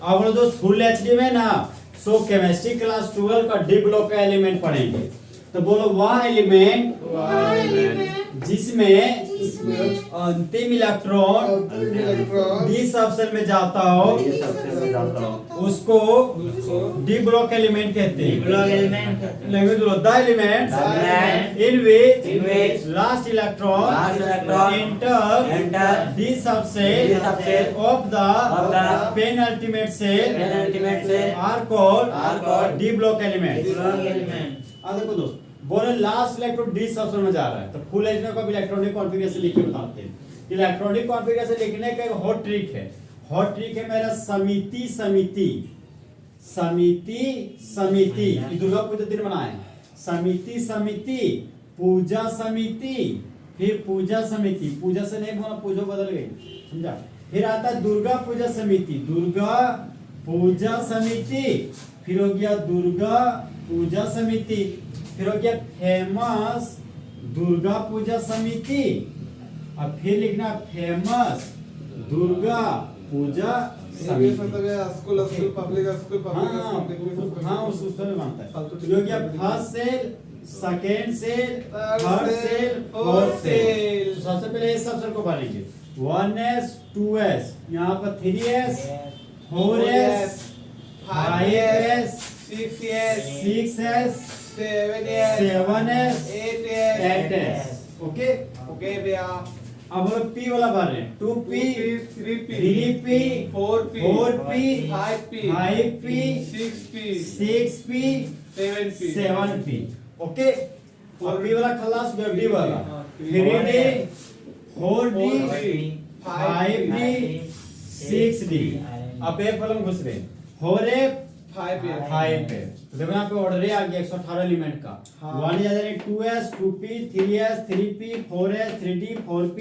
अब लोग दोस्त फुल एचडी में ना सो केमिस्ट्री क्लास 12 का डी ब्लॉक का एलिमेंट पढ़ेंगे। तो बोलो वह एलिमेंट जिसमें अंतिम इलेक्ट्रॉन डी सबसेल में जाता हो उसको डी ब्लॉक एलिमेंट कहते हैं। लैंग्वेज बोलो the element in which last electron enter d subshell of the penultimate shell are called d block element. देखो दोस्त बोले लास्ट इलेक्ट्रॉन डी सबसेल में जा रहा है तो फुल एच में को इलेक्ट्रॉनिक कॉन्फ़िगरेशन लिख के बताते हैं। इलेक्ट्रॉनिक कॉन्फ़िगरेशन लिखने का एक हॉट ट्रिक है। हॉट ट्रिक है मेरा समिति समिति समिति समिति ये दुर्गा पूजा दिन बनाए समिति समिति पूजा समिति फिर पूजा समिति पूजा से नहीं बोला पूजा बदल गई समझा। फिर आता है दुर्गा पूजा समिति दुर्गा पूजा समिति फिर हो गया दुर्गा पूजा समिति फिर हो गया फेमस दुर्गा पूजा समिति और फिर लिखना फेमस दुर्गा पूजा समिति। हाँ उस में बनता है। जो गया first shell second shell third shell fourth shell. सबसे पहले इस सबसेल को भरेंगे 1s 2s यहाँ पर 3s 4s 5s 6s 7s 8s okay भैया। अब हम P वाला भर रहे हैं 2P 3P 4P 5P 6P 7P okay. और P वाला खलास D वाला 3D 4D 5D 6D। अब एक वाला में घुस रहे हो रहे 5 पे तो देखो यहाँ पे ऑर्डर आ गया 118 एलिमेंट का। 1 ज्यादा नहीं 2s 2p 3s 3p 4s 3d 4p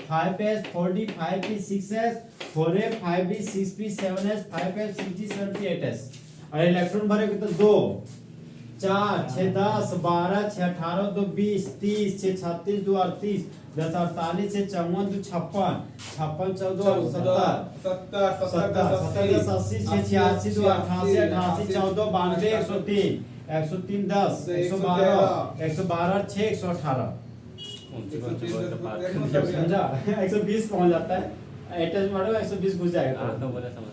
5s 4d 5p 6s 4a 5d 6p 7s 5s 6d 7p 8s। और इलेक्ट्रॉन भरेंगे तो 2 4 6 10 12 6 18 2 20 30 6 36 2 38 10 48 6 54 2 56 56 14 70 70 80 6 86 2 88 88 14 92 103 103 10 112 112 6 118 समझा 120 पहुंच जाता है। एटस मारो 120 घुस जाएगा तो बोला समझ।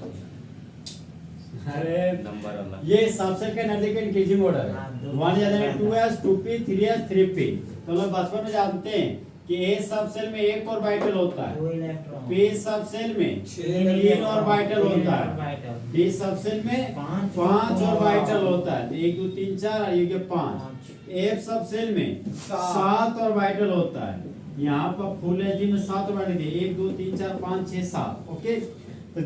अरे नंबर ये सबसेल के नजदीक इंक्रीजिंग ऑर्डर है 1 ज्यादा नहीं 2s 2p 3s 3p। तो लोग बचपन में जानते हैं कि A सबसेल में एक ऑर्बिटल होता है P सबसेल में 3 ऑर्बिटल होता है D सबसेल में 5 ऑर्बिटल होता है 1 2 3 4 और ये 5। F सबसेल में 7 ऑर्बिटल होता है। यहाँ पर फुल एच में 7 ऑर्बिटल दिए 1 2 3 4 5 6 7 ओके। तो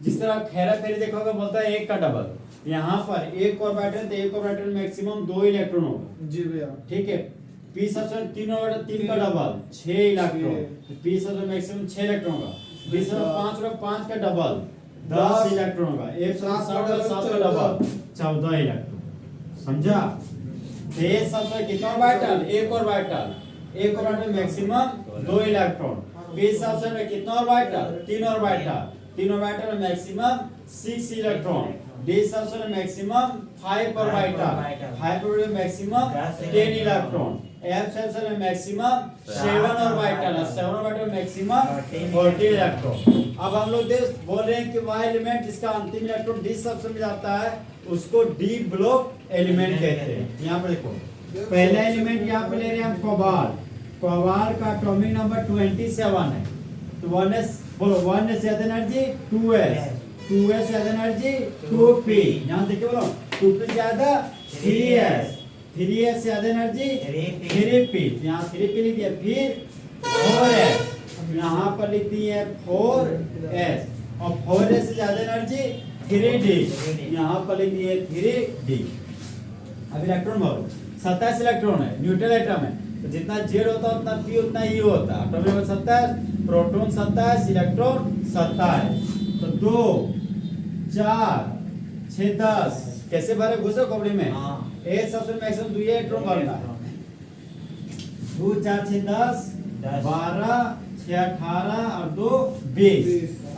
जिस तरह खेरा फेरी देखोगे बोलता है एक का डबल। यहाँ पर एक ऑर्बिटल तो एक ऑर्बिटल मैक्सिमम 2 इलेक्ट्रॉन होगा जी भैया ठीक है। P सबसेल 3 ऑर्बिटल 3 का double 6 electron P subshell maximum 6 electron होगा। D सबसेल 5 का डबल 10 इलेक्ट्रॉन होगा। F सबसेल 7 का डबल 14 इलेक्ट्रॉन समझा। A सबसेल कितना ऑर्बिटल एक orbital maximum 2 electron. P subshell में कितना orbital 3 orbital maximum 6 electron. D subshell maximum 5 orbital maximum 10 electron. F subshell में मैक्सिमम 7 ऑर्बिटल मैक्सिमम 40 इलेक्ट्रॉन। अब हम लोग बोल रहे हैं कि वह एलिमेंट जिसका अंतिम इलेक्ट्रॉन D सबसेल में जाता है उसको D ब्लॉक एलिमेंट कहते हैं। यहाँ पर देखो पहला एलिमेंट यहाँ पे ले रहे हैं हम कोबाल्ट का एटॉमिक नंबर 27 है। तो 1s बोलो 1s ज्यादा एनर्जी 2s ज्यादा एनर्जी 2p। यहाँ देखिए बोलो 2p ज्यादा 3s ज्यादा एनर्जी 3p। यहाँ 3p लिख दिया फिर 4s यहाँ पर लिख दी है 4s और 4s से ज्यादा एनर्जी 3d यहाँ पर लिख दी है 3d। अब इलेक्ट्रॉन भरो 27 इलेक्ट्रॉन है न्यूट्रल एटम है तो जितना Z होता है उतना P उतना E होता है। Atomic number 27 proton 27 electron 27। तो 2 4 6 10 कैसे भरे घुसो कपड़े में A सबसे मैक्सिमम 2 इलेक्ट्रॉन भरना है 2 4 6 10 12 6 18 और 2 20।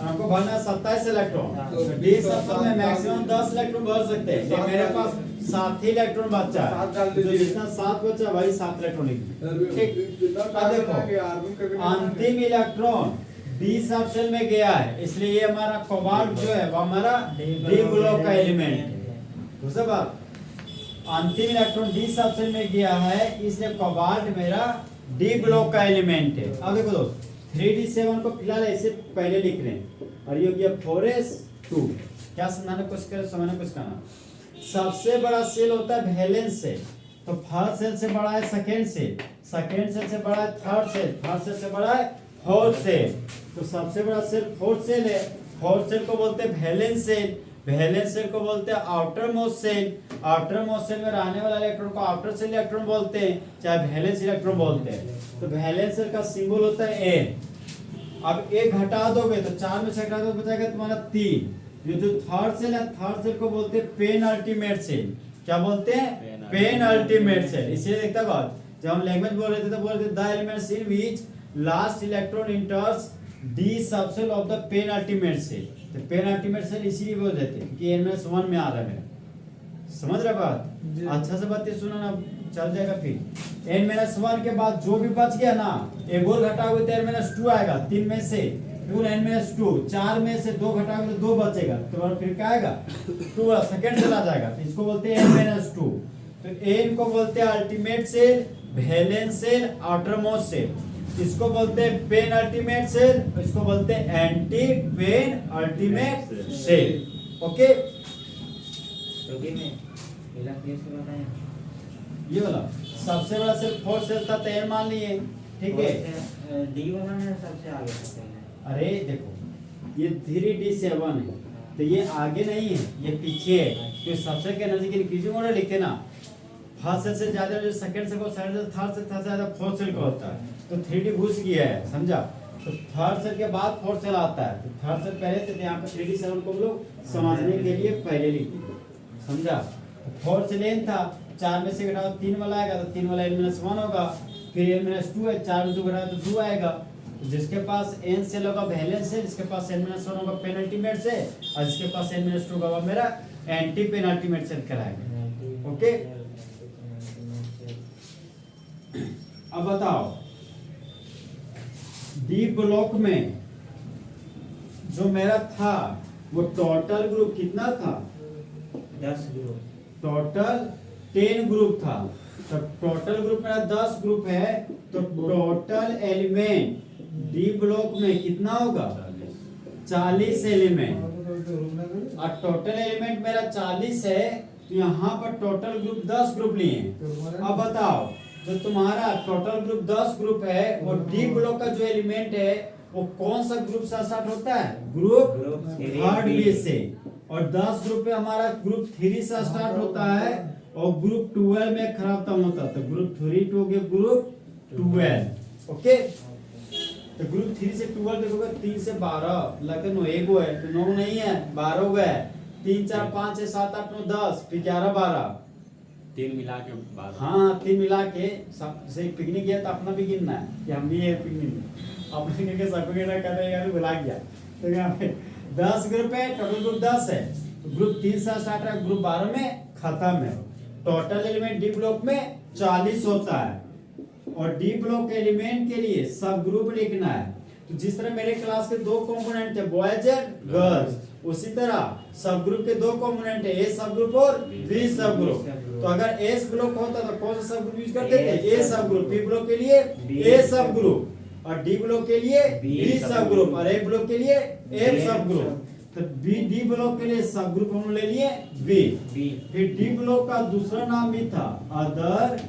हमको भरना 27 इलेक्ट्रॉन, तो डी सबसेल में मैक्सिमम 10 इलेक्ट्रॉन भर सकते हैं, लेकिन मेरे पास 7 ही इलेक्ट्रॉन बचा है, तो जितना 7 बचा वही 7 इलेक्ट्रॉन लिख, ठीक। अब देखो अंतिम इलेक्ट्रॉन डी सबसेल में गया है, इसलिए ये हमारा कोबाल्ट जो है वो हमारा डी ब्लॉक का एलिमेंट है। दूसरा बात, अंतिम इलेक्ट्रॉन डी सबसेल में गया है, इसलिए कोबाल्ट मेरा डी ब्लॉक का एलिमेंट है। अब देखो दोस्त 3d7 को फिलहाल ऐसे पहले लिख रहे हैं, और ये हो गया 4s2। क्या समझाने कुछ कर, समझने कुछ करना। सबसे बड़ा सेल होता है वैलेंस सेल, तो फर्स्ट सेल से बड़ा है सेकंड सेल, सेकंड सेल से बड़ा है थर्ड सेल, थर्ड सेल से बड़ा है फोर्थ सेल। तो सबसे बड़ा सेल फोर्थ सेल है, फोर्थ सेल को बोलते हैं वैलेंस सेल, वैलेंस सेल को बोलते हैं outermost shell, outermost shell में रहने वाला इलेक्ट्रॉन को आउटर सेल इलेक्ट्रॉन बोलते हैं, चाहे वैलेंस इलेक्ट्रॉन बोलते हैं। तो वैलेंस सेल का सिंबल होता है ए। अब एक घटा दोगे तो 4 में से घटा दो बचाएगा तुम्हारा 3। ये जो थर्ड सेल है, थर्ड सेल को बोलते हैं पेन अल्टीमेट सेल। क्या बोलते हैं? Pen ultimate shell. इसलिए देखता बात, जब हम लैंग्वेज बोल रहे थे तो बोल रहे थे the elements in which last electron enters d subshell of the pen ultimate shell. तो पेन अल्टीमेट सेल इसीलिए बोल देते हैं कि n-1 में आ रहा है मेरा। समझ रहे बात? अच्छा से बातें सुनो ना, चल जाएगा। फिर n-1 के बाद जो भी बच गया ना, एक और घटाओगे तो n-2 आएगा। 3 में से पूरा n-2, 4 में से 2 घटाओगे तो 2 बचेगा, तो फिर क्या आएगा? 2 सेकंड चला जाएगा, तो इसको बोलते हैं n-2। तो n को बोलते हैं ultimate shell, valence shell, outermost shell. इसको बोलते हैं पेन अल्टीमेट सेल, इसको बोलते हैं anti pen ultimate shell. Okay, ये वाला सबसे बड़ा सेल फोर्थ सेल था, तो मान लिए, ठीक है। डी वाला में सबसे आगे है। अरे देखो ये 3d7 है, तो ये आगे नहीं है, ये पीछे है। तो सबसे के एनर्जी के इंक्रीजिंग ऑर्डर लिखते ना, फर्स्ट सेल से ज्यादा जो सेकंड सेल को, थर्ड सेल, थर्ड सेल से ज्यादा फोर्थ सेल का होता है। तो 3d घुस गया है, समझा? तो थर्ड सेल के बाद फोर्थ सेल आता है, तो थर्ड सेल पहले, तो यहाँ पे 3d7 को हम लोग समझने के लिए पहले लिखे, समझा? फोर्थ सेल n था, 4 में से घटाओ 3 वाला आएगा, तो 3 वाला n-1 होगा। फिर n-2 है, 4 में से घटाओ तो 2 आएगा। तो जिसके पास n सेल होगा वैलेंस सेल, जिसके पास n-1 होगा पेनल्टीमेट सेल, और जिसके पास n-2 होगा मेरा एंटी पेनल्टीमेट सेल कराएगा। ओके, अब बताओ डी ब्लॉक में जो मेरा था वो टोटल ग्रुप कितना था? 10 ग्रुप। टोटल 10 ग्रुप था। तो टोटल ग्रुप मेरा 10 ग्रुप है, तो टोटल एलिमेंट डी ब्लॉक में कितना होगा? 40 एलिमेंट। और टोटल एलिमेंट मेरा 40 है, तो यहाँ पर टोटल ग्रुप 10 ग्रुप लिए। अब बताओ, जो तुम्हारा टोटल ग्रुप 10 ग्रुप है, वो डी ब्लॉक का जो एलिमेंट है वो कौन सा ग्रुप से स्टार्ट होता है? ग्रुप थर्ड बी से। और 10 ग्रुप में हमारा ग्रुप 3 से स्टार्ट होता है, और ग्रुप 12 में खत्म होता है। तो ग्रुप 3 टू गया ग्रुप 12। ओके, तो ग्रुप 3 से 12 देखोगे, 3 से 12 लगभग 9 एक है, तो 9 नहीं है, 12 हो गए। 3 4 5 6 7 8 9 10, फिर 11 12, 3 मिला के 12। हाँ 3 मिला के सब से पिकनिक गया, तो अपना भी गिनना है कि हम भी है पिकनिक, अपने गिन के सबको गिना कर देगा, भुला गया। तो यहाँ पे 10 ग्रुप है, टोटल ग्रुप 10 है। ग्रुप 3 से स्टार्ट है, ग्रुप 12 में खत्म है। टोटल एलिमेंट डी ब्लॉक में 40 होता है, और डी ब्लॉक एलिमेंट के लिए सब ग्रुप लिखना है। तो जिस तरह मेरे क्लास के 2 कंपोनेंट थे, बॉयज एंड गर्ल्स, उसी तरह सब ग्रुप के 2 कंपोनेंट है, ए सब ग्रुप और बी सब ग्रुप। तो अगर एस ब्लॉक होता तो कौन सा सब ग्रुप यूज करते थे? ए सब ग्रुप। बी ब्लॉक के लिए ए सब ग्रुप, और डी ब्लॉक के लिए बी सब ग्रुप, और ए ब्लॉक के लिए एफ सब ग्रुप। तो बी डी ब्लॉक के लिए सब ग्रुप हम ले लिए बी। फिर डी ब्लॉक का दूसरा नाम भी था अदर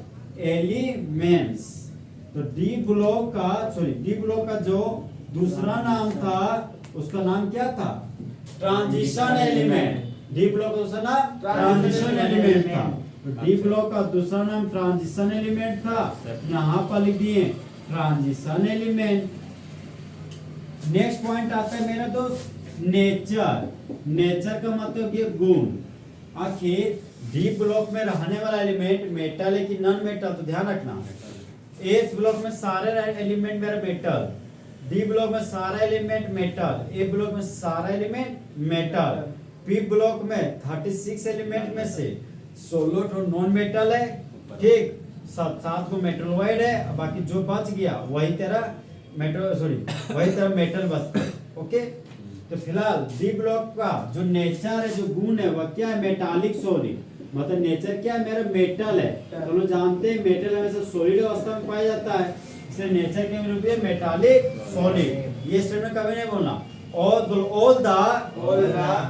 एलिमेंट्स। तो डी ब्लॉक का जो दूसरा नाम था उसका नाम क्या था? Transition element. डी ब्लॉक का दूसरा नाम ट्रांजिशन एलिमेंट था। तो डी ब्लॉक का दूसरा नाम ट्रांजिशन एलिमेंट था, यहाँ पर लिख दिए ट्रांजिशन एलिमेंट। नेक्स्ट पॉइंट आता है मेरा दोस्त नेचर। नेचर का मतलब ये गुण। आखिर डी ब्लॉक में रहने वाला एलिमेंट मेटल है कि नॉन मेटल? तो ध्यान रखना, एस ब्लॉक में सारे एलिमेंट मेरा मेटल, डी ब्लॉक में सारा एलिमेंट मेटल, ए ब्लॉक में सारा एलिमेंट मेटल, पी ब्लॉक में 36 एलिमेंट में से 16 तो नॉन मेटल है, ठीक, 7 को मेटलॉइड है, बाकी जो बच गया वही तेरा वही तेरा मेटल बचता है। ओके, तो फिलहाल डी ब्लॉक का जो नेचर है, जो गुण है, वह क्या है? मेटालिक सॉलिड, मतलब नेचर क्या है? मेरा मेटल है। तो लोग जानते हैं मेटल हमेशा सॉलिड अवस्था में पाया जाता है, इसलिए नेचर के रूप में मेटालिक सॉलिड। ये स्टेटमेंट कभी नहीं बोलना। all the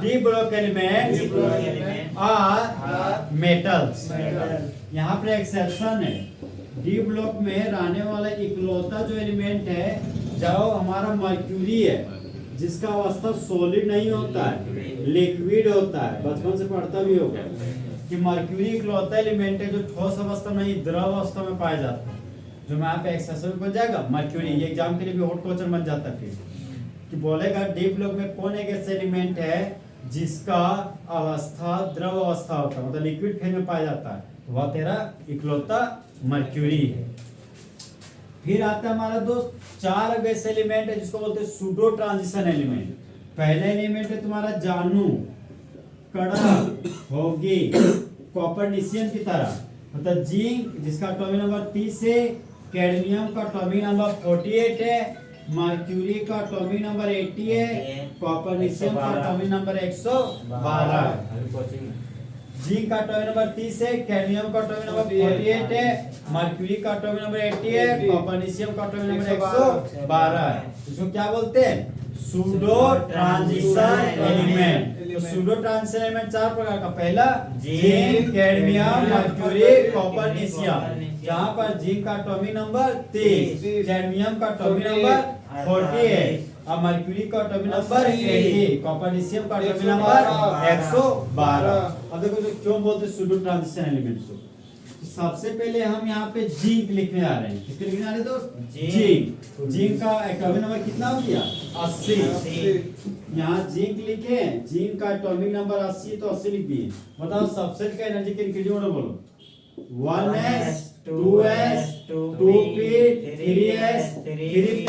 d block elements are metals। यहाँ पर एक्सेप्शन है, डी ब्लॉक में रहने वाला इकलौता जो एलिमेंट है, जो हमारा मर्क्यूरी है, जिसका अवस्था सॉलिड नहीं होता है, लिक्विड होता है। बचपन से पढ़ता भी होगा कि मर्क्यूरी इकलौता एलिमेंट है जो ठोस अवस्था में नहीं, द्रव अवस्था में पाया जाता है। जो मैं यहाँ पे एक्सेप्शन बन जाएगा मर्क्यूरी, ये एग्जाम के लिए भी हॉट क्वेश्चन बन जाता है फिर कि बोलेगा डी ब्लॉक में कौन एक ऐसा एलिमेंट है जिसका अवस्था द्रव अवस्था होता है, मतलब लिक्विड फेज में पाया जाता है, तो वह तेरा इकलौता मर्क्यूरी है। फिर आता है हमारा दोस्त 4 वैसे एलिमेंट है जिसको बोलते हैं सूडो ट्रांजिशन एलिमेंट। पहला एलिमेंट है तुम्हारा जानू, कड़ा, होगी, कॉपरनिशियम की तरह, मतलब जिंक जिसका एटॉमिक नंबर 30 है, कैडमियम का एटॉमिक नंबर 48 है, मर्क्यूरी का एटॉमिक नंबर 80 है, कॉपरनिशियम का एटॉमिक नंबर 112 है। जिंक का एटॉमिक नंबर 30 है, कैडमियम का एटॉमिक नंबर 48 है, मर्क्यूरी का एटॉमिक नंबर 80 है, कॉपरनिशियम का एटॉमिक नंबर 112 है। इसको क्या बोलते हैं? Pseudo transition element. तो सूडो ट्रांजिशन एलिमेंट 4 प्रकार का, पहला जिंक, कैडमियम, मर्क्यूरी, कॉपरनिशियम। यहाँ पर जिंक का एटॉमिक नंबर 30, कैडमियम का एटॉमिक नंबर 40 है, और मर्क्यूरी का एटॉमिक नंबर 80, कॉपरनिशियम का एटॉमिक नंबर 112। अब देखो तो क्यों बोलते हैं सूडो ट्रांजिशन एलिमेंट्स को। तो सबसे पहले हम यहाँ पे जिंक लिखने आ रहे हैं। कितने लिखने आ रहे हैं दोस्त? जिंक। जिंक का एटॉमिक नंबर कितना हो गया? 80। यहाँ जिंक लिखे, जिंक का एटॉमिक नंबर 80 तो 80 लिख दिए। बताओ सबसे का एनर्जी के इंक्रीजिंग ऑर्डर बोलो। 1s 2s 2p 3s 3p।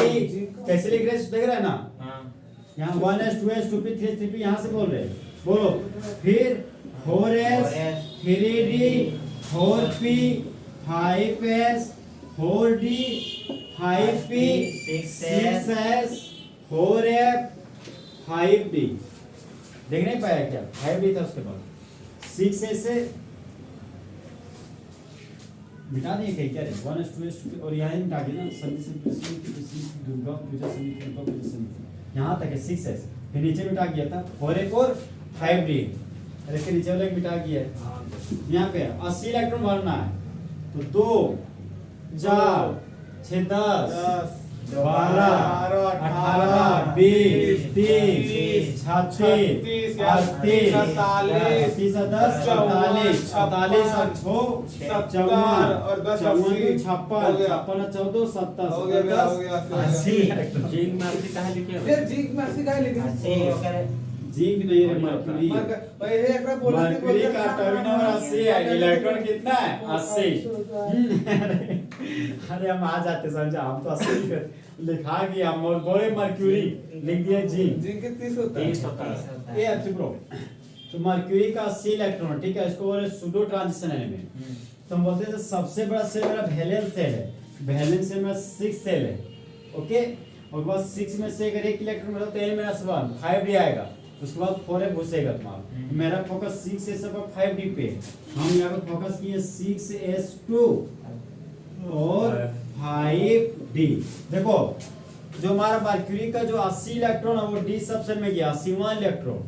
कैसे लिख रहे हैं देख रहे हैं ना? यहाँ 1s 2s 2p 3s 3p यहाँ से बोल रहे हैं, बोलो। फिर 4s 3d 4p 5s 4d 5p 6s 4f 5d। देख नहीं पाया क्या? 5d था उसके बाद 6s से मिटा देंगे कहीं क्या रे? 1s 2s 2p और यहाँ ही मिटा दिया ना, सभी से दुर्गा पूजा समिति यहाँ तक है 6s। फिर नीचे मिटा गया था 4f और 5d, अरे फिर नीचे वाला मिटा गया है। यहाँ पे 80 इलेक्ट्रॉन भरना है, तो 2 4 6 10 12 18 20 30 36 38 37 10 44 48 54 और 10 56 56 14 17 80। जिंक में आपकी कहाँ लिखे हो? ये जिंक में 80 का लिखा है। जिंक नहीं है, मर्क्यूरी। पहले एक बार बोला मर्क्यूरी का एटॉमिक नंबर 80 है, इलेक्ट्रॉन कितना है? 80। अरे हम आ जाते समझा, हम तो 80 लिखा गया, हम बोले मर्क्यूरी लिख दिया जिंक। जिंक के 30 होता है। 30 होता है। ये अच्छी प्रो। तो मर्क्यूरी का 80 इलेक्ट्रॉन, ठीक है, इसको बोले सूडो ट्रांजिशन एलिमेंट। तो हम बोलते हैं सबसे बड़ा सेल मेरा वैलेंस सेल है, वैलेंस सेल मेरा 6 सेल है। ओके, और बस 6 में से अगर एक इलेक्ट्रॉन मिला तो n - 1 5d आएगा, उसके बाद 4f घुसेगा तुम्हारा। मेरा फोकस 6s और 5d पे, हम यहाँ पे फोकस किए 6s2 और 5d। देखो जो हमारा मर्क्यूरी का जो 80 इलेक्ट्रॉन है वो d सबसेल में गया, 80वां इलेक्ट्रॉन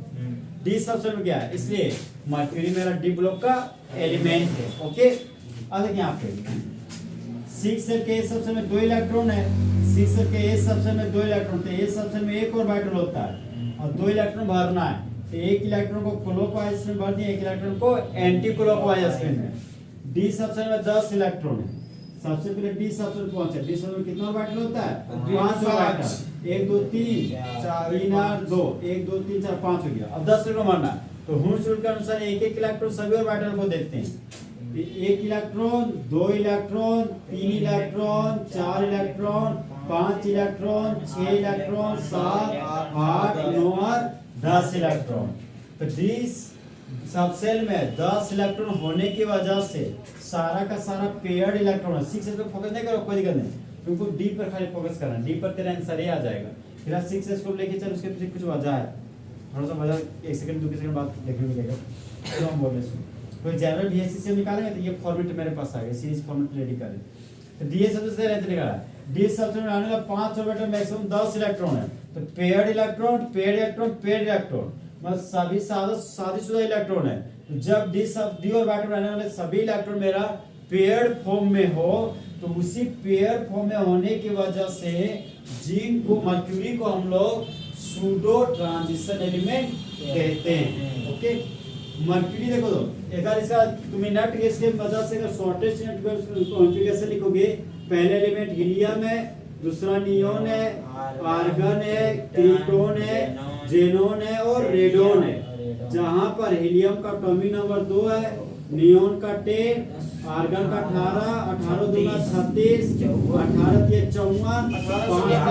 d सबसेल में गया, इसलिए मर्क्यूरी मेरा d ब्लॉक का एलिमेंट है। ओके, अब देखिए यहाँ पे 6 सेल के a सबसेल में 2 इलेक्ट्रॉन है, 6 सेल के a सबसेल में 2 इलेक्ट्रॉन, तो a सबसेल में एक ऑर्बिटल होता है और 2 इलेक्ट्रॉन भरना है, तो एक इलेक्ट्रॉन को क्लॉकवाइज में भर दिया, एक इलेक्ट्रॉन को एंटी क्लॉकवाइज में। d सबसेल में 10 इलेक्ट्रॉन है, सबसे पहले d सबसेल पहुंचे, d सबसेल में कितना ऑर्बिटल होता है? 5 ऑर्बिटल, 1 2 3 3 8 2 1 2 3 4 5 हो गया। अब 10 इलेक्ट्रॉन भरना है, तो हुंस रूल के अनुसार एक एक इलेक्ट्रॉन सभी ऑर्बिटल को देखते हैं। 1 electron 2 electron 3 electron 4 electron 5 electron, 6 electron, 7, 8, 9 और 10 इलेक्ट्रॉन। तो दिस सबसेल में 10 इलेक्ट्रॉन होने की वजह से सारा का सारा पेयर्ड इलेक्ट्रॉन है। 6 पे फोकस नहीं करो, कोई दिक्कत नहीं, तुमको डी पर खाली फोकस करना है। डी पर तेरा आंसर ही आ जाएगा। फिर 6 को लेके चल, उसके पीछे कुछ वजह है, थोड़ा सा वजह 1 सेकंड 2 सेकंड बाद देखने मिलेगा। तो हम बोल रहे हैं कोई जनरल डीएससी से निकालेंगे तो ये फॉर्मेट मेरे पास आ गया, सीरीज फॉर्मेट रेडी करें। तो डीएस सबसे सही रहते निकाला, डी सबसे में आने का 5 ऑर्बिटल मैक्सिमम 10 इलेक्ट्रॉन है। तो paired electron, paired electron, paired electron मतलब सभी शादीशुदा इलेक्ट्रॉन है। तो जब डी ऑर्बिटल में आने वाले सभी इलेक्ट्रॉन मेरा पेयर्ड फॉर्म में हो, तो उसी पेयर फॉर्म में होने की वजह से जिंक को, मर्क्यूरी को हम लोग सूडो ट्रांजिशन एलिमेंट कहते हैं। ओके, मर्क्यूरी देखो तो अगर इसका तुम नट गैस के वजह से अगर शॉर्टेस्ट नट गैस कॉन्फ़िगरेशन लिखोगे, पहले एलिमेंट हीलियम है, दूसरा नियोन है, आर्गन है, क्रिप्टोन है, जेनोन है और रेडोन है। जहां पर हीलियम का एटॉमिक नंबर 2 है, नियोन का 10, आर्गन का 18, 18 दूना 36, 18 3 54, 5 8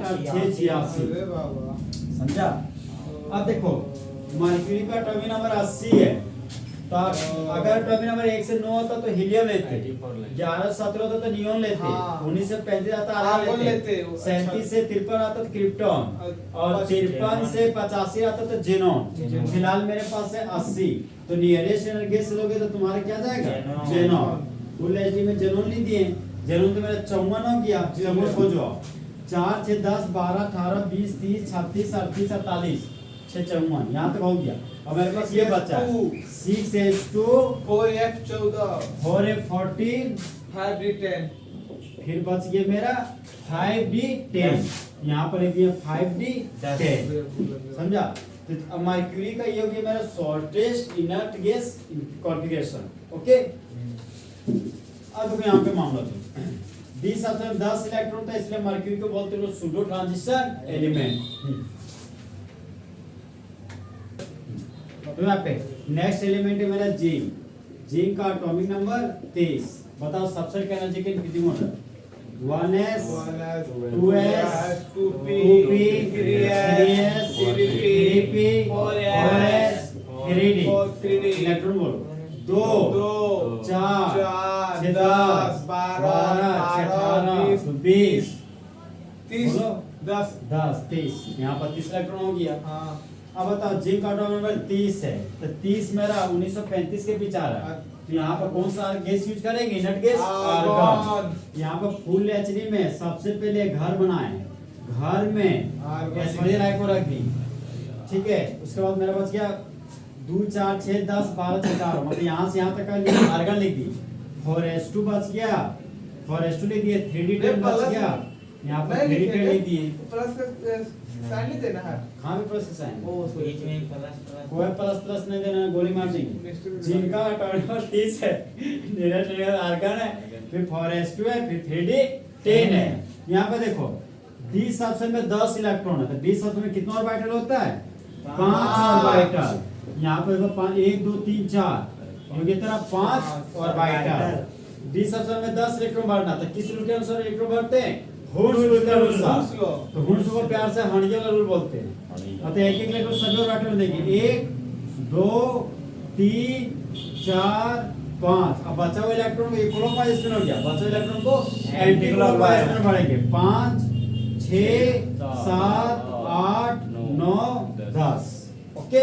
और 6 86। अरे बाबा, समझा? अब देखो मर्क्यूरी का एटॉमिक नंबर 80 है, तो अगर एटॉमिक नंबर 1 से 9 होता तो हीलियम लेते, 11 से 17 होता तो नियोन लेते, हाँ। 19 से 35 आता आर्गन आर्गन लेते, लेते, 37 से 53 आता तो क्रिप्टॉन, और 53 से 85 आता तो जेनॉन। फिलहाल मेरे पास है 80, तो नियरेस्ट एनर्जी लोगे तो तुम्हारा क्या जाएगा? जेनॉन। फुल एचडी में जेनॉन नहीं दिए, जेनॉन तो मेरा 54 हो गया। जेनॉन खोजो, 4 6 10 12 18 20 30 36 38 48 6 54, यहाँ तक हो गया। अब मेरे पास ये बचा है 6s2 4f14 4f14, 5d10 फिर बच गया मेरा 5d10, यहाँ पर लिख दिया 5d10। समझा? तो अब मर्क्यूरी का ये हो गया मेरा shortest inert gas configuration. Okay, अब देखो यहाँ पे मामला तो डी सबसे 10 इलेक्ट्रॉन था, इसलिए मर्क्यूरी को बोलते हैं सूडो ट्रांजिशन एलिमेंट। तो यहाँ पे नेक्स्ट एलिमेंट है मेरा जिंक। जिंक का एटॉमिक नंबर 23। बताओ सबसे का एनर्जी के कितनी motor? 1s 2s 2p 3s 3p 4s 3d। Electron बोलो 2 4 10 12 18 20 30 बोलो 10 10 30, यहाँ पर 30 इलेक्ट्रॉन हो गया। हाँ। अब बताओ जिंक का एटॉमिक नंबर 30 है, तो 30 मेरा 1935 के पीछे आ रहा है, तो यहाँ पर कौन सा गैस यूज करेंगे? Inert gas argon. यहाँ पर फुल एचडी में सबसे पहले घर बनाए, घर में एसोडियम राय को रख दी, ठीक है। उसके बाद मेरा बच गया 2 4 6 10 12 14, मतलब यहाँ से यहाँ तक का आर्गन लिख दी। 4s2 बच गया, 4s2 लिख दिए, 3d10 बच गया, यहाँ पर 3d10 लिख दिए। प्लस का साइन नहीं देना है। हाँ भी प्लस साइन, ओ बीच में प्लस कोई प्लस प्लस नहीं देना, गोली मार देंगे। जिनका एटॉमिक नंबर 30 है, नियरेस्ट आर्गन है, फिर 4s2 है, फिर 3d10 है। यहाँ पे देखो डी सबसेल में 10 इलेक्ट्रॉन है, तो डी सबसेल में कितना ऑर्बिटल होता है? 5 ऑर्बिटल। यहाँ पे देखो 1 2 3 4, क्योंकि तेरा 5 ऑर्बिटल। डी सबसेल में 10 इलेक्ट्रॉन भरना, तो किस रूल के अनुसार इलेक्ट्रॉन भरते हैं? हुड्स रूल के अनुसार। तो हुड्स को प्यार से हर्ट्ज रूल बोलते हैं। अतः एक एक इलेक्ट्रॉन सभी ऑर्बिटल में देंगे, 1 2 3 4 5। अब बचा हुआ इलेक्ट्रॉन को क्लॉकवाइज स्पिन हो गया, बचा हुआ इलेक्ट्रॉन को एंटी क्लॉकवाइज स्पिन बढ़ेंगे। 5 6 7 8 9 10। ओके,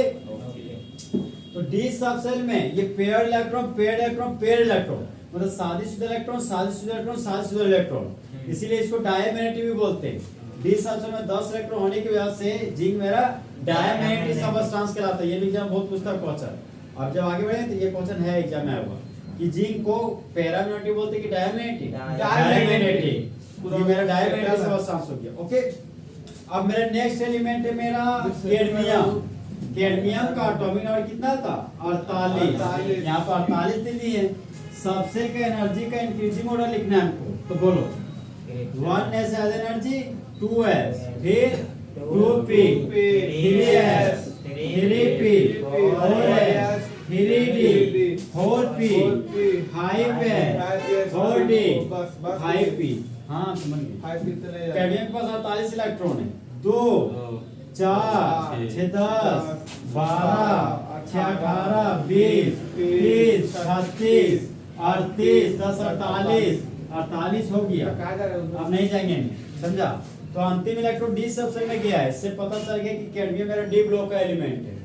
तो डी सबसेल में ये paired electron, paired electron, paired electron, मतलब शादीशुदा इलेक्ट्रॉन, शादीशुदा इलेक्ट्रॉन, शादीशुदा इलेक्ट्रॉन, इसीलिए इसको डायमैग्नेटिक भी बोलते हैं। डी सबसेल में 10 इलेक्ट्रॉन होने की वजह से जिंक मेरा डायमैग्नेटिक सब्सटेंस कहलाता है। ये भी एग्जाम बहुत पूछता है क्वेश्चन। अब जब आगे बढ़े तो ये क्वेश्चन है एग्जाम में आएगा कि जिंक को पैरामैग्नेटिक बोलते हैं कि डायमैग्नेटिक? डायमैग्नेटिक। ये मेरा डायमैग्नेटिक सब्सटेंस हो गया। ओके, अब मेरा नेक्स्ट एलिमेंट है मेरा कैडमियम। कैडमियम का एटॉमिक नंबर कितना था? 48। यहाँ पर 48 दे दी है। सबसे का एनर्जी का इंक्रीजिंग ऑर्डर लिखना है हमको, तो बोलो 1s एज एनर्जी, 2s, फिर 2p, 3s, 3p, 4s, 3d, 4p, 5s, 4d, 5p। हाँ समझ गए। 44 इलेक्ट्रॉन है। 2 4 6 10 12 6 18 20 30 36 38 10 48 हो गया। कहाँ जा रहे हो? अब नहीं जाएंगे, समझा? तो अंतिम इलेक्ट्रॉन डी सबसेल में गया है। इससे पता चल गया कि कैडमियम मेरा डी ब्लॉक का एलिमेंट है।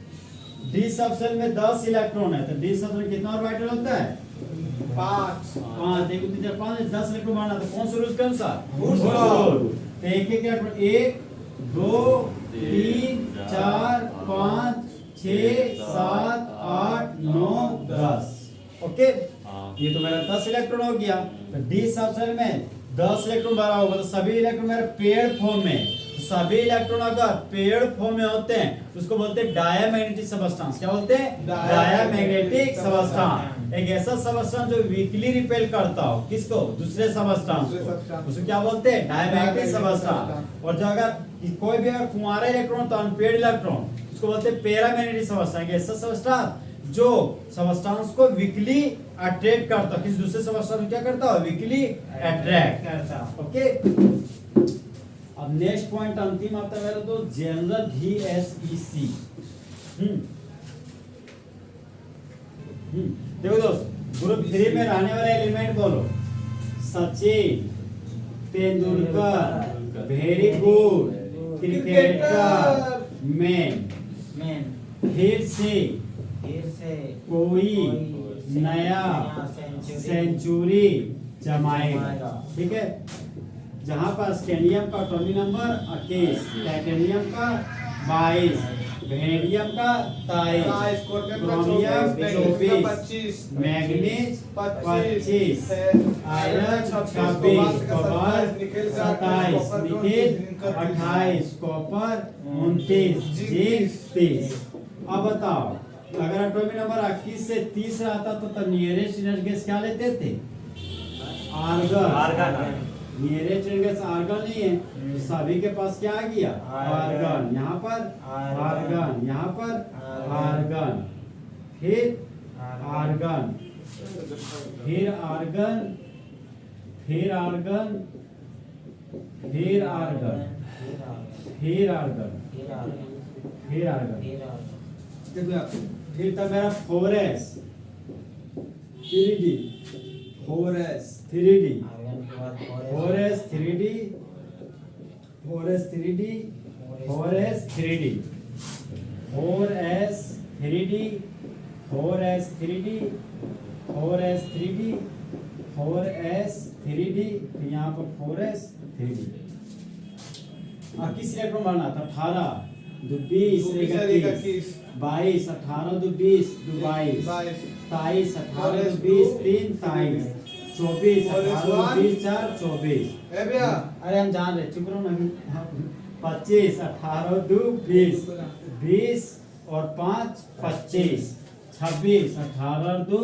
डी सबसेल में 10 इलेक्ट्रॉन है, तो डी सबसेल में कितना ऑर्बिटल होता है? 5 5 1 2 3 4 5 10 इलेक्ट्रॉन मारना, तो कौन सा रूल के अनुसार? वुड्स वुड्स लॉ। रूल। तो एक एक इलेक्ट्रॉन 1 2 3 4 5 6 7 8 9 10। ओके, ये तो मेरा 10 इलेक्ट्रॉन हो गया। तो डी सबसेल में 10 इलेक्ट्रॉन भरा होगा, तो सभी इलेक्ट्रॉन मेरे पेयर्ड फॉर्म में। तो सभी इलेक्ट्रॉन अगर पेयर्ड फॉर्म में होते हैं तो उसको बोलते हैं डायमैग्नेटिक सबस्टेंस। क्या बोलते हैं? Diamagnetic substance. एक ऐसा सबस्टेंस जो वीकली रिपेल करता हो किसको? दूसरे सबस्टेंस को, उसको क्या बोलते हैं? Diamagnetic substance. और जो अगर कोई भी अगर कुंवारा इलेक्ट्रॉन तो अनपेयर्ड इलेक्ट्रॉन, उसको बोलते हैं पैरामैग्नेटिक सबस्टेंस। ऐसा सबस्टेंस जो सबस्टेंस को वीकली अट्रैक्ट करता है, किसी दूसरे सबस्टेंस को क्या करता है? वीकली अट्रैक्ट करता है। ओके, अब नेक्स्ट पॉइंट अंतिम आता है मेरा तो जनरल VSEC। देखो दोस्त, ग्रुप 3 में रहने वाले एलिमेंट बोलो। Sachin Tendulkar very good cricketer man. फिर से कोई नया सेंचुरी जमाएगा। ठीक है, जहां पर स्कैंडियम का एटॉमिक नंबर 21, टाइटेनियम का 22, वेनेडियम का 23, chromium 24, manganese 25, iron 26, copper 27, nickel 28, copper 29, zinc 30। अब बताओ, अगर एटॉमिक नंबर 21 से 30 रहता तो नियरेस्ट इनर्जी गैस क्या लेते थे? आर्गन। नियरेस्ट गैस आर्गन नहीं है, तो सभी के पास क्या आ गया? आर्गन। यहाँ पर आर्गन, यहाँ पर आर्गन, फिर आर्गन, फिर आर्गन, फिर आर्गन, फिर आर्गन, फिर आर्गन, फिर आर्गन, फिर तब मेरा 4s 3d 4s 3d 4s 3d 4s 3d 4s 3d 4s 3d 4s 3d 4s 3d 4s 3d, तो यहाँ पर 4s 3d। किस इलेक्ट्रॉन बनना था? 18 2 20 21 22 18 2 20 2 22 23 18 2 20 3 23 24 18 2 20 4 24। अरे हम जान रहे, चुप रहो ना। 25 18 2 20 20 और 5 25 26 18 2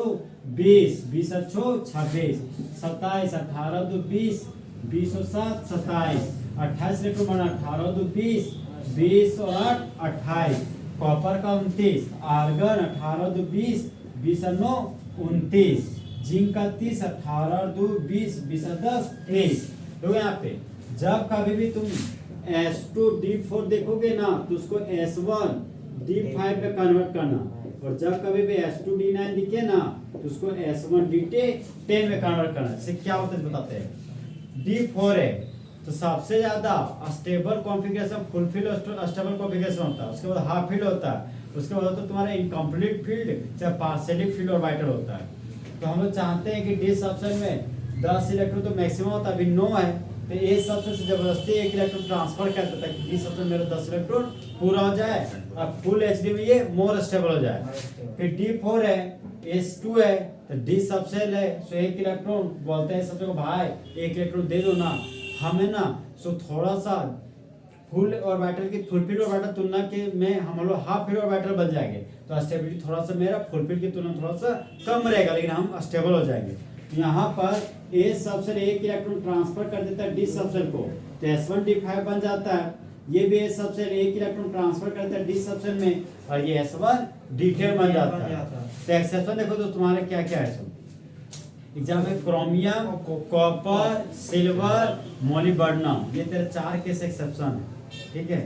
20 20 अच्छो 26 27 18 2 20 20 और 7 27 28 इलेक्ट्रॉन बना 18 2 20 20 और 8 28, कॉपर का 29, आर्गन 18 2 20 20 और 9 29, जिंक का 30 18 2 20 20 और 10 23। तो यहाँ पे जब कभी भी तुम S2D4 देखोगे ना तो उसको S1D5 में कन्वर्ट करना, और जब कभी भी S2D9 दिखे ना तो उसको S1D10 में कन्वर्ट करना। इससे क्या होता है बताते हैं। D4 है तो सबसे ज्यादा stable configuration full field stable configuration होता है, उसके बाद हाफ फील्ड होता है, उसके बाद तो तुम्हारा इनकम्प्लीट फील्ड चाहे पार्शियली फील्ड ऑर्बिटल होता है। तो हम लोग चाहते हैं कि डी सबसेल में 10 इलेक्ट्रॉन तो मैक्सिमम होता है, अभी 9 है, तो ए सबसेल से जबरदस्ती 1 इलेक्ट्रॉन ट्रांसफर कर देता है कि डी सबसेल मेरा 10 इलेक्ट्रॉन पूरा हो जाए और फुल एचडी में ये मोर स्टेबल हो जाए। फिर D4 है, S2 है, तो डी सबसेल है, सो 1 इलेक्ट्रॉन बोलते हैं सबसे को भाई 1 इलेक्ट्रॉन दे दो ना हमें ना, सो थोड़ा सा फुल ऑर्बिटल की फुल फील्ड ऑर्बिटल तुलना के में हम लोग हाफ फील्ड ऑर्बिटल बन जाएंगे, तो स्टेबिलिटी थोड़ा सा मेरा फुल फील्ड की तुलना थोड़ा सा कम रहेगा, लेकिन हम स्टेबल हो जाएंगे। यहाँ पर ए सबसेल 1 इलेक्ट्रॉन ट्रांसफर कर देता है डी सबसेल को, तो S1D5 बन जाता है। ये भी ए सबसेल 1 इलेक्ट्रॉन ट्रांसफर करता है डी सबसेल में, और ये S1D10 बन जाता है। तो एक्सेप्शन देखो तो तुम्हारे क्या क्या है सब एग्जाम में क्रोमियम, कॉपर, सिल्वर, मोलिब्डेनम, ये तेरे 4 केस एक्सेप्शन है, ठीक है।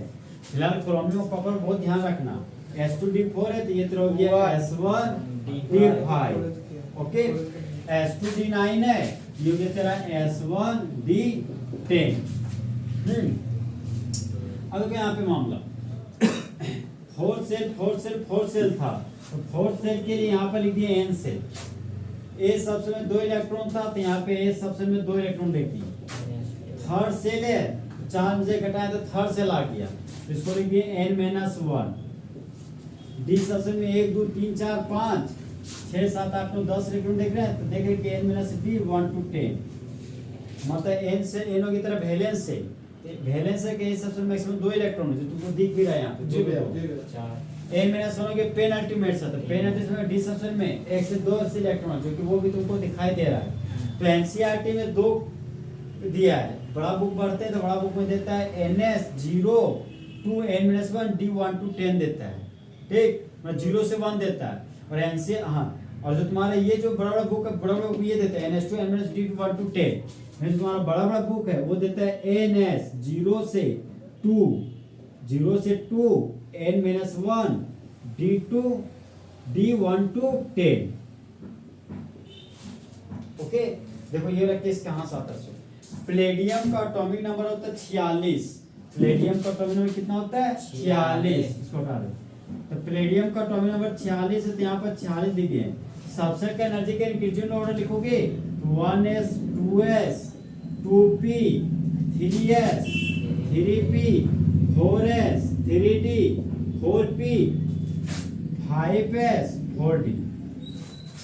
फिलहाल क्रोमियम और कॉपर बहुत ध्यान रखना। S2D4 है तो ये तेरा हो गया S1D5, ओके। S2D9 है, ये हो गया तेरा S1D10। अब देखो यहाँ पे मामला 4 सेल था, तो 4 सेल के लिए यहाँ पर लिख दिया N सेल। A सबसेल में 2 इलेक्ट्रॉन था, तो यहाँ पे A सबसेल में 2 इलेक्ट्रॉन लिख दिए। थर्ड सेल है, 4 में से घटाया तो थर्ड सेल आ गया, इसको लिख दिए N-1। D सबसेल में 1 2 3 4 5 6 7 8 9 10 इलेक्ट्रॉन देख रहे हैं, तो देख रहे कि N-D 1 to 10, मतलब N से N की तरफ वैलेंस से वैलेंस है कि सबसे मैक्सिमम 2 इलेक्ट्रॉन है, जो तुमको दिख भी रहा है यहाँ पे। जी भैया। N-1 के पेन अल्टीमेट से, तो पेन अल्टीमेट में डी सबसेल में 1 से 2 इलेक्ट्रॉन, जो कि वो भी तुमको दिखाई दे रहा है। तो एनसीईआरटी में 2 दिया है, बड़ा बुक पढ़ते हैं तो बड़ा बुक में देता है NS0 to N-1 D 1 to 10 देता है, ठीक, मतलब 0 से 1 देता है। और एनसी और जो तुम्हारा ये जो बड़ा बड़ा बुक है, बड़ा बड़ा बुक ये देता है NS2 N-1 D 1 to 10। तुम्हारा बड़ा बड़ा बुक है वो देता है NS0 से 2 N-1 D2 D 1 to 10, okay. देखो ये वाला केस कहाँ से आता है। प्लेडियम का एटॉमिक नंबर होता है 46। प्लेडियम का एटॉमिक नंबर कितना होता है 46, इसको हटा दो। तो प्लेडियम का एटॉमिक नंबर 46 है, तो यहाँ पर 46 लिख दिए। सबसेट का एनर्जी का इंक्रीजिंग ऑर्डर लिखोगे 1s 2s 2p 3s 3p 4s 3d 4p 5s 4d।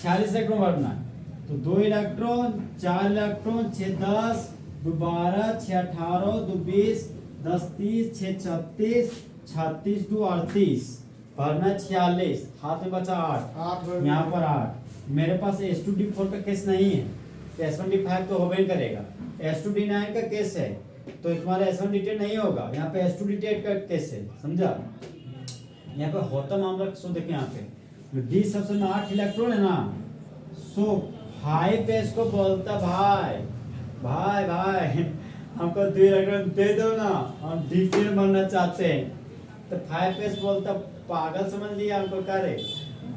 46 electron भरना है, तो 2 इलेक्ट्रॉन 4 इलेक्ट्रॉन 6 10 2 12 6 18 2 20 10 30 6 36 36 2 38 भरना 46, हाथ में बचा 8, यहाँ पर 8। मेरे पास S2D4 का केस नहीं है, S1D5 तो होबे करेगा। S2D9 का केस है, तो तुम्हारा S1D10 नहीं होगा, यहाँ पे S2D10 का केस है, समझा। यहाँ पे होता मामला सो देखें, यहाँ पे डी सबसे में 8 इलेक्ट्रॉन है ना, सो 5s को बोलता भाई भाई भाई हमको 2 इलेक्ट्रॉन दे दो ना, हम D10 बनना चाहते हैं। तो 5s बोलता पागल समझ लिया हमको, करे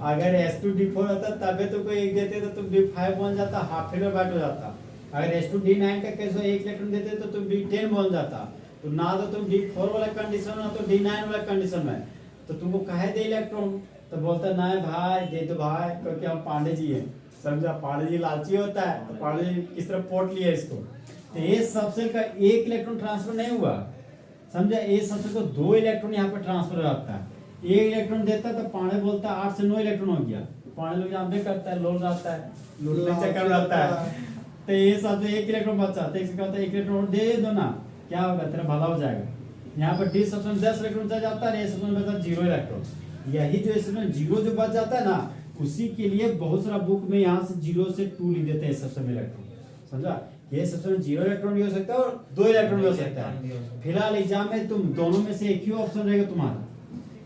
अगर S2D4 होता तबे तो कोई एक देते तो तुम D5 बन जाता, हाफ फिगर बैट हो जाता। अगर S2D9 का केस हो 1 इलेक्ट्रॉन देते तो तुम D10 बन जाता, तो ना तो तुम D4 वाला कंडीशन में, तो D9 वाला कंडीशन में, तो तुमको कहे दे इलेक्ट्रॉन। तो बोलता ना भाई दे दो भाई, क्योंकि हम पांडे जी हैं, समझा। पांडे जी लालची होता है, तो पांडे जी किस तरह पोर्ट लिया इसको। तो ये सबसेल का 1 इलेक्ट्रॉन ट्रांसफर नहीं हुआ, समझा। ए सबसेल को 2 इलेक्ट्रॉन यहाँ पर ट्रांसफर हो जाता है। 1 इलेक्ट्रॉन देता तो पांडे बोलता 8 से 9 इलेक्ट्रॉन हो गया। पांडे लोग जानते करता है, लोड जाता है, लूटने चक्कर जाता है। तो ये सबसे 1 इलेक्ट्रॉन बचा, तो एक इलेक्ट्रॉन दे दो ना, क्या होगा, तेरा भला हो जाएगा। यहाँ पर डी सबसे 10 इलेक्ट्रॉन चला जाता है, ए सबसे बचा 0 इलेक्ट्रॉन। यही जो इसमें 0 जो बच जाता है ना, उसी के लिए बहुत सारा बुक में यहाँ से 0 से 2 लिख देते हैं सबसे इलेक्ट्रॉन, समझा। ये सबसे 0 इलेक्ट्रॉन भी हो सकता है और 2 इलेक्ट्रॉन भी हो सकता है। फिलहाल एग्जाम में तुम दोनों में से एक ही ऑप्शन रहेगा तुम्हारा,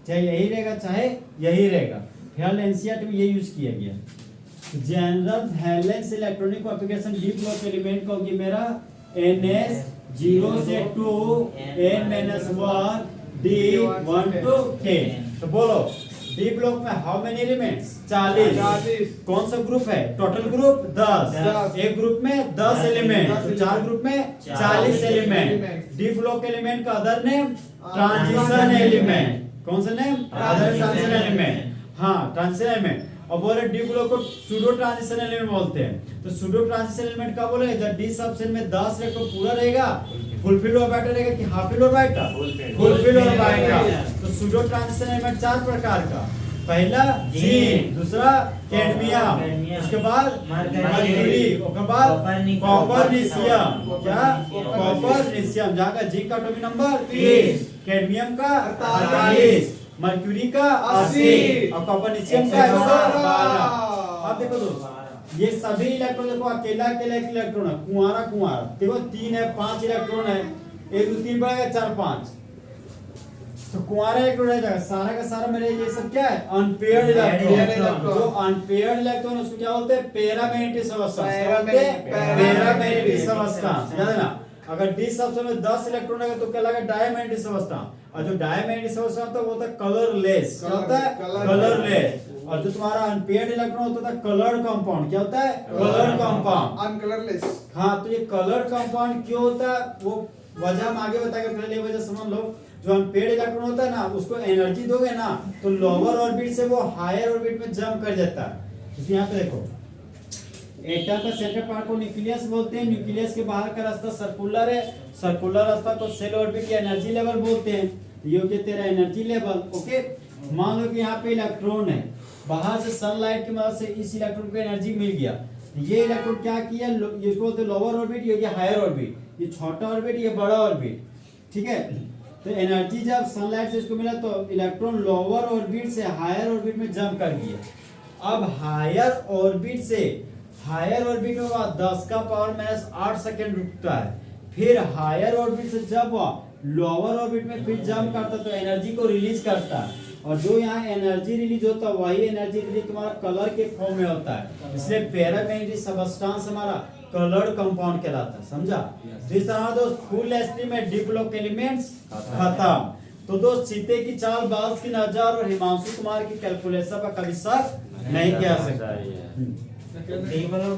चाहे यही रहेगा चाहे यही रहेगा। फिलहाल एनसीईआरटी में ये यूज किया गया। General valence electronic configuration D block element का होगी मेरा NS0 से 2 N-1 D 1 to 10। तो बोलो डी ब्लॉक में हाउ मेनी एलिमेंट्स 40। कौन सा ग्रुप है, टोटल ग्रुप 10। एक ग्रुप में 10 एलिमेंट, तो 4 ग्रुप में 40 एलिमेंट। डी ब्लॉक एलिमेंट का अदर नेम ट्रांजिशन एलिमेंट। कौन सा नेम, अदर ट्रांजिशन एलिमेंट, हाँ ट्रांजिशन एलिमेंट। और बोले डी ब्लॉक को सूडो ट्रांजिशन एलिमेंट बोलते हैं। तो सूडो ट्रांजिशन एलिमेंट का बोले जब डी सबसेल में 10 इलेक्ट्रॉन पूरा रहेगा, फुलफिल ऑर्बिटल रहेगा कि half fill orbital, fulfil orbital. तो सूडो ट्रांजिशन एलिमेंट 4 प्रकार का, पहला जिंक, दूसरा कैडमियम, उसके बाद मरकरी, उसके बाद कॉपर-निशियम, क्या कॉपर-निशियम, जहाँ का जिंक का एटॉमिक नंबर 30, कैडमियम का 48, मर्क्यूरी का 80 और कॉपर-निशियम का 112। अब देखो दोस्तों, ये सभी इलेक्ट्रॉन देखो अकेला अकेला एक इलेक्ट्रॉन है, कुंवारा कुंवारा, देखो 3 है 5 इलेक्ट्रॉन है, 1 2 3 बढ़ेगा 4 5, तो कुंवारा इलेक्ट्रॉन रह जाएगा, सारा का सारा मेरे ये सब क्या है, अनपेयर्ड इलेक्ट्रॉन। इलेक्ट्रॉन। जो अनपेयर्ड इलेक्ट्रॉन उसको क्या बोलते हैं, paramagnetic substance. Paramagnetic paramagnetic substance, याद है ना। अगर डी सबस्टेंस में 10 इलेक्ट्रॉन है तो क्या लगा, डायमैग्नेटिक सबस्टेंस। और जो डायमैग्नेटिक सबस्टेंस होता है वो होता है कलरलेस, क्या होता है, कलरलेस। और जो तुम्हारा अनपेयर्ड इलेक्ट्रॉन होता है कलर्ड कंपाउंड, क्या होता है, कलर्ड कंपाउंड। अनकलरलेस। हाँ, तो ये कलर्ड कंपाउंड क्यों होता है वो वजह हम आगे बताएंगे, पहले ये वजह समझ लो। जो अनपेयर्ड इलेक्ट्रॉन होता है ना, उसको एनर्जी दोगे ना तो लोअर ऑर्बिट से वो हायर ऑर्बिट में जंप कर जाता है। इसलिए यहाँ पे देखो, एटम का सेंटर पार्ट को न्यूक्लियस बोलते हैं, न्यूक्लियस के बाहर का रास्ता सर्कुलर है, सर्कुलर रास्ता को सेल ऑर्बिट की एनर्जी लेवल बोलते हैं। ये हो गया तेरा एनर्जी लेवल। ओके, मान लो कि यहाँ पे इलेक्ट्रॉन है, बाहर से सनलाइट की मदद से इस इलेक्ट्रॉन को एनर्जी मिल गया। ये इलेक्ट्रॉन क्या किया, ये इसको बोलते हैं लोअर ऑर्बिट, ये हो गया हायर ऑर्बिट, ये छोटा ऑर्बिट, ये बड़ा ऑर्बिट। ठीक है, तो एनर्जी जब सनलाइट से इसको मिला तो इलेक्ट्रॉन लोअर ऑर्बिट से हायर ऑर्बिट में जंप कर गया। अब हायर ऑर्बिट से हायर ऑर्बिट में वह 10 का पावर माइनस 8 सेकंड रुकता है। फिर हायर ऑर्बिट से जब वह लोअर ऑर्बिट में फिर जंप करता तो एनर्जी को रिलीज करता है। और जो यहाँ एनर्जी रिलीज होता है वही एनर्जी रिलीज तुम्हारा कलर के फॉर्म में होता है। इसलिए पैरामैग्नेटिक सबस्टेंस हमारा कलर्ड कंपाउंड कहलाता है, समझा। जिस तरह दोस्त फुल एसटी में डिप्लोक एलिमेंट्स खत्म। तो दोस्त चीते की चाल, बाल्स की नजर और हिमांशु कुमार की कैलकुलेशन पर कभी शक नहीं किया सकता। डी वाला